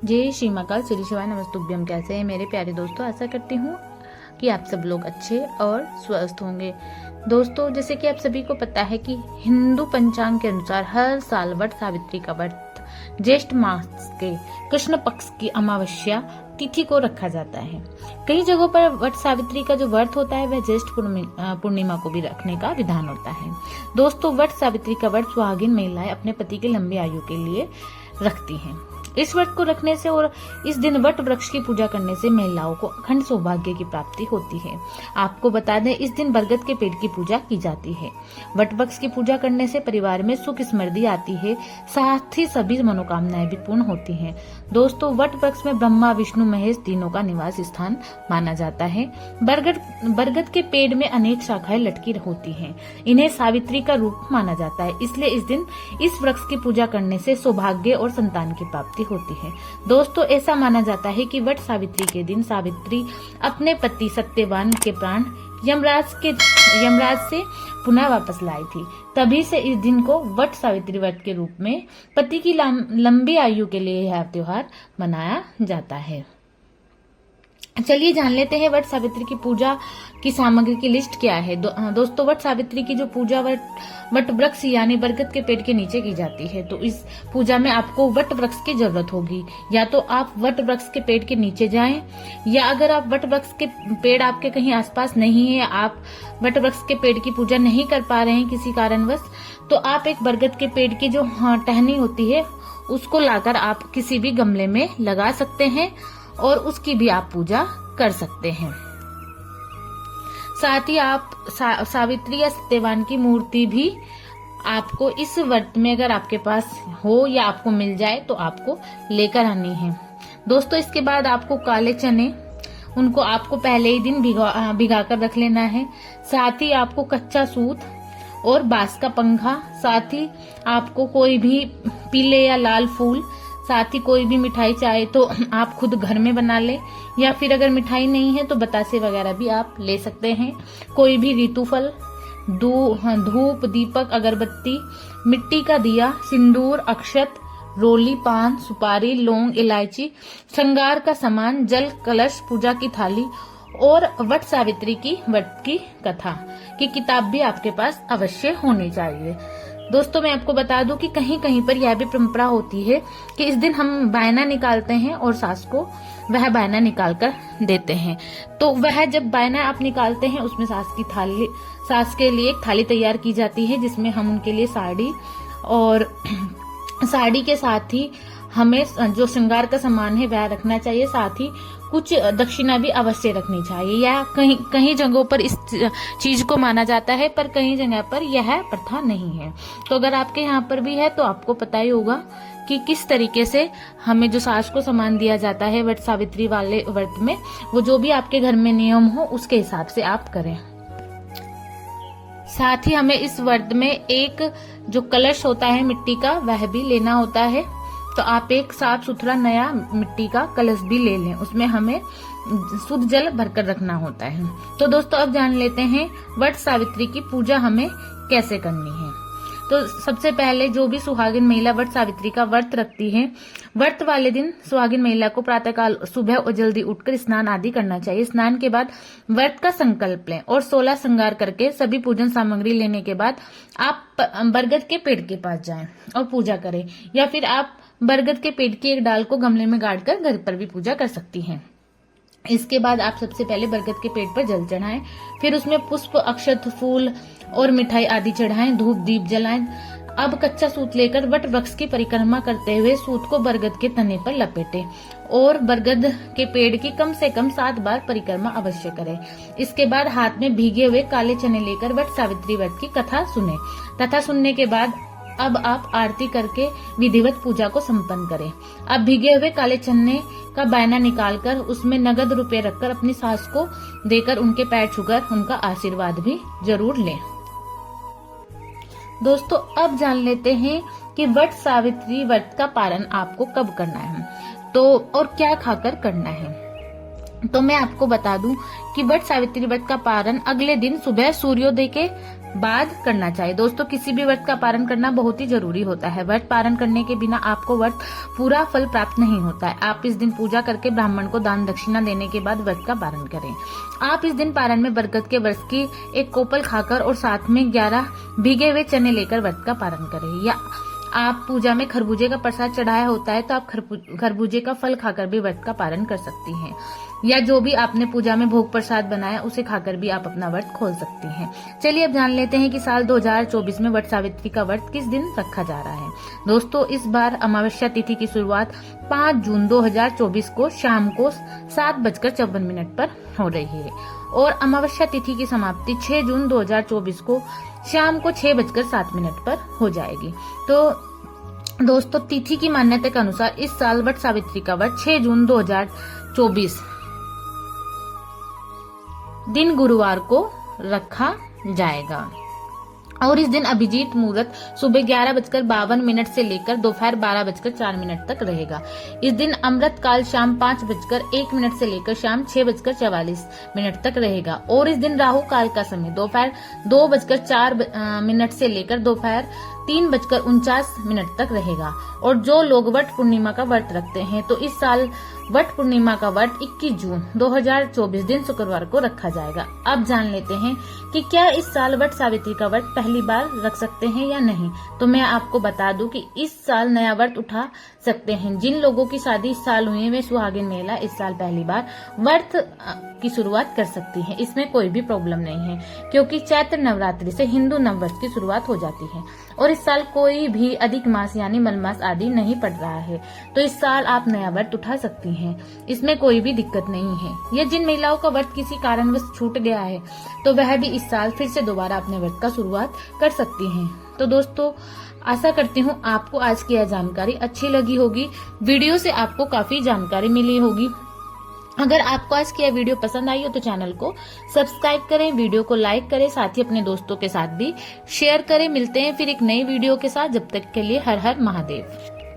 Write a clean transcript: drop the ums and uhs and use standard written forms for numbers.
जय श्री महाकाल, श्री शिवाय नमस्तुभ्यम। कैसे हैं मेरे प्यारे दोस्तों? आशा करती हूँ कि आप सब लोग अच्छे और स्वस्थ होंगे। दोस्तों, जैसे कि आप सभी को पता है कि हिंदू पंचांग के अनुसार हर साल वट सावित्री का व्रत ज्येष्ठ मास के कृष्ण पक्ष की अमावस्या तिथि को रखा जाता है। कई जगहों पर वट सावित्री का जो व्रत होता है वह ज्येष्ठ पूर्णिमा को भी रखने का विधान होता है। दोस्तों, वट सावित्री का व्रत सुहागिन महिलाएं अपने पति की लंबी आयु के लिए रखती हैं। इस व्रत को रखने से और इस दिन वट वृक्ष की पूजा करने से महिलाओं को अखंड सौभाग्य की प्राप्ति होती है। आपको बता दें, इस दिन बरगद के पेड़ की पूजा की जाती है। वट वृक्ष की पूजा करने से परिवार में सुख समृद्धि आती है, साथ ही सभी मनोकामनाएं भी पूर्ण होती हैं। दोस्तों, वट वृक्ष में ब्रह्मा विष्णु महेश तीनों का निवास स्थान माना जाता है। बरगद के पेड़ में अनेक शाखाएं लटकी होती हैं। इन्हें सावित्री का रूप माना जाता है, इसलिए इस दिन इस वृक्ष की पूजा करने से सौभाग्य और संतान की प्राप्ति होती है। दोस्तों, ऐसा माना जाता है कि वट सावित्री के दिन सावित्री अपने पति सत्यवान के प्राण यमराज से पुनः वापस लाई थी। तभी से इस दिन को वट सावित्री व्रत के रूप में पति की लंबी आयु के लिए यह त्योहार मनाया जाता है। चलिए जान लेते हैं वट सावित्री की पूजा की सामग्री की लिस्ट क्या है। दोस्तों, वट सावित्री की जो पूजा वट वृक्ष यानी बरगद के पेड़ के नीचे की जाती है, तो इस पूजा में आपको वट वृक्ष की जरूरत होगी। या तो आप वट वृक्ष के पेड़ के नीचे जाएं, या अगर आप वट वृक्ष के पेड़ आपके कहीं आसपास नहीं है, आप वट वृक्ष के पेड़ की पूजा नहीं कर पा रहे हैं किसी कारणवश, तो आप एक बरगद के पेड़ की जो टहनी होती है उसको लाकर आप किसी भी गमले में लगा सकते हैं और उसकी भी आप पूजा कर सकते हैं। साथ ही आप सावित्री या सत्यवान की मूर्ति भी आपको इस व्रत में अगर आपके पास हो या आपको मिल जाए तो आपको लेकर आनी है। दोस्तों, इसके बाद आपको काले चने उनको आपको पहले ही दिन भिगा कर रख लेना है। साथ ही आपको कच्चा सूत और बांस का पंखा, साथ ही आपको कोई भी पीले या लाल फूल, साथ ही कोई भी मिठाई चाहे तो आप खुद घर में बना ले, या फिर अगर मिठाई नहीं है तो बतासे वगैरह भी आप ले सकते हैं। कोई भी ऋतु फल, धूप, दीपक, अगरबत्ती, मिट्टी का दिया, सिंदूर, अक्षत, रोली, पान, सुपारी, लौंग, इलायची, श्रृंगार का सामान, जल, कलश, पूजा की थाली और वट सावित्री की व्रत की कथा की किताब भी आपके पास अवश्य होनी चाहिए। दोस्तों, मैं आपको बता दूं कि कहीं कहीं पर यह भी परंपरा होती है कि इस दिन हम बायना निकालते हैं और सास को वह बायना निकाल कर देते हैं। तो वह जब बायना आप निकालते हैं उसमें सास के लिए एक थाली तैयार की जाती है, जिसमें हम उनके लिए साड़ी और साड़ी के साथ ही हमें जो श्रृंगार का सामान है वह रखना चाहिए। साथ ही कुछ दक्षिणा भी अवश्य रखनी चाहिए। या कहीं जगहों पर इस चीज को माना जाता है, पर कहीं जगह पर यह प्रथा नहीं है। तो अगर आपके यहाँ पर भी है तो आपको पता ही होगा कि किस तरीके से हमें जो सास को सामान दिया जाता है वट सावित्री वाले व्रत में, वो जो भी आपके घर में नियम हो उसके हिसाब से आप करें। साथ ही हमें इस व्रत में एक जो कलश होता है मिट्टी का वह भी लेना होता है। तो आप एक साफ सुथरा नया मिट्टी का कलश भी ले लें, उसमें हमें शुद्ध जल भरकर रखना होता है। तो दोस्तों, अब जान लेते हैं वट सावित्री की पूजा हमें कैसे करनी है। तो सबसे पहले जो भी सुहागिन महिला वट सावित्री का व्रत रखती है, व्रत वाले दिन सुहागिन महिला को प्रातःकाल सुबह और जल्दी उठकर स्नान आदि करना चाहिए। स्नान के बाद व्रत का संकल्प लें और 16 श्रृंगार करके सभी पूजन सामग्री लेने के बाद आप बरगद के पेड़ के पास जाएं और पूजा करें, या फिर आप बरगद के पेड़ की एक डाल को गमले में गाड़कर घर पर भी पूजा कर सकती हैं। इसके बाद आप सबसे पहले बरगद के पेड़ पर जल चढ़ाएं, फिर उसमें पुष्प, अक्षत, फूल और मिठाई आदि चढ़ाएं, धूप दीप जलाएं। अब कच्चा सूत लेकर वट वृक्ष की परिक्रमा करते हुए सूत को बरगद के तने पर लपेटें और बरगद के पेड़ की कम से कम 7 बार परिक्रमा अवश्य करें। इसके बाद हाथ में भीगे हुए काले चने लेकर वट सावित्री व्रत की कथा सुने तथा सुनने के बाद अब आप आरती करके विधिवत पूजा को संपन्न करें। अब भीगे हुए काले चने का बायना निकालकर उसमें नगद रुपए रखकर अपनी सास को देकर उनके पैर छूकर उनका आशीर्वाद भी जरूर लें। दोस्तों, अब जान लेते हैं कि वट सावित्री व्रत का पारण आपको कब करना है तो और क्या खाकर करना है। तो मैं आपको बता दूं कि वट सावित्री व्रत का पारण अगले दिन सुबह सूर्योदय के बाद करना चाहिए। दोस्तों किसी भी व्रत का पालन करना बहुत ही जरूरी होता है। व्रत पालन करने के बिना आपको व्रत पूरा फल प्राप्त नहीं होता है। आप इस दिन पूजा करके ब्राह्मण को दान दक्षिणा देने के बाद व्रत का पालन करें। आप इस दिन पारण में बरगद के वृक्ष की एक कोपल खाकर और साथ में 11 भीगे हुए चने लेकर व्रत का पालन करें। या आप पूजा में खरबूजे का प्रसाद चढ़ाया होता है तो आप खरबूजे का फल खाकर भी व्रत का पालन कर सकती हैं। या जो भी आपने पूजा में भोग प्रसाद बनाया उसे खाकर भी आप अपना व्रत खोल सकती हैं। चलिए अब जान लेते हैं कि साल 2024 में वट सावित्री का व्रत किस दिन रखा जा रहा है। दोस्तों इस बार अमावस्या तिथि की शुरुआत 5 जून 2024 को शाम को 7:54 पर हो रही है और अमावस्या तिथि की समाप्ति 6 जून 2024 को शाम को 6:07 पर हो जाएगी। तो दोस्तों तिथि की मान्यता के अनुसार इस साल वट सावित्री का व्रत 6 जून 2024 दिन गुरुवार को रखा जाएगा और इस दिन अभिजीत मुहूर्त सुबह 11:52 से लेकर दोपहर 12:04 तक रहेगा। इस दिन अमृत काल शाम 5:01 से लेकर शाम 6:44 तक रहेगा और इस दिन राहु काल का समय दोपहर 2:04 से लेकर दोपहर 3:49 तक रहेगा। और जो लोग वट पूर्णिमा का व्रत रखते हैं तो इस साल वट पूर्णिमा का व्रत 21 जून 2024 दिन शुक्रवार को रखा जाएगा। अब जान लेते हैं कि क्या इस साल वट सावित्री का व्रत पहली बार रख सकते हैं या नहीं। तो मैं आपको बता दूं कि इस साल नया व्रत उठा सकते हैं। जिन लोगों की शादी इस साल हुई है वे सुहागिन महिला इस साल पहली बार व्रत की शुरुआत कर सकती है। इसमें कोई भी प्रॉब्लम नहीं है क्योंकि चैत्र नवरात्रि से हिंदू नववर्ष की शुरुआत हो जाती है और इस साल कोई भी अधिक मास यानी मलमास आदि नहीं पड़ रहा है। तो इस साल आप नया व्रत उठा सकती हैं, इसमें कोई भी दिक्कत नहीं है। या जिन महिलाओं का व्रत किसी कारणवश छूट गया है तो वह भी इस साल फिर से दोबारा अपने व्रत का शुरुआत कर सकती हैं। तो दोस्तों आशा करती हूँ आपको आज की यह जानकारी अच्छी लगी होगी। वीडियो से आपको काफी जानकारी मिली होगी। अगर आपको आज की यह वीडियो पसंद आई हो तो चैनल को सब्सक्राइब करें, वीडियो को लाइक करें, साथ ही अपने दोस्तों के साथ भी शेयर करें। मिलते हैं फिर एक नई वीडियो के साथ, जब तक के लिए हर हर महादेव।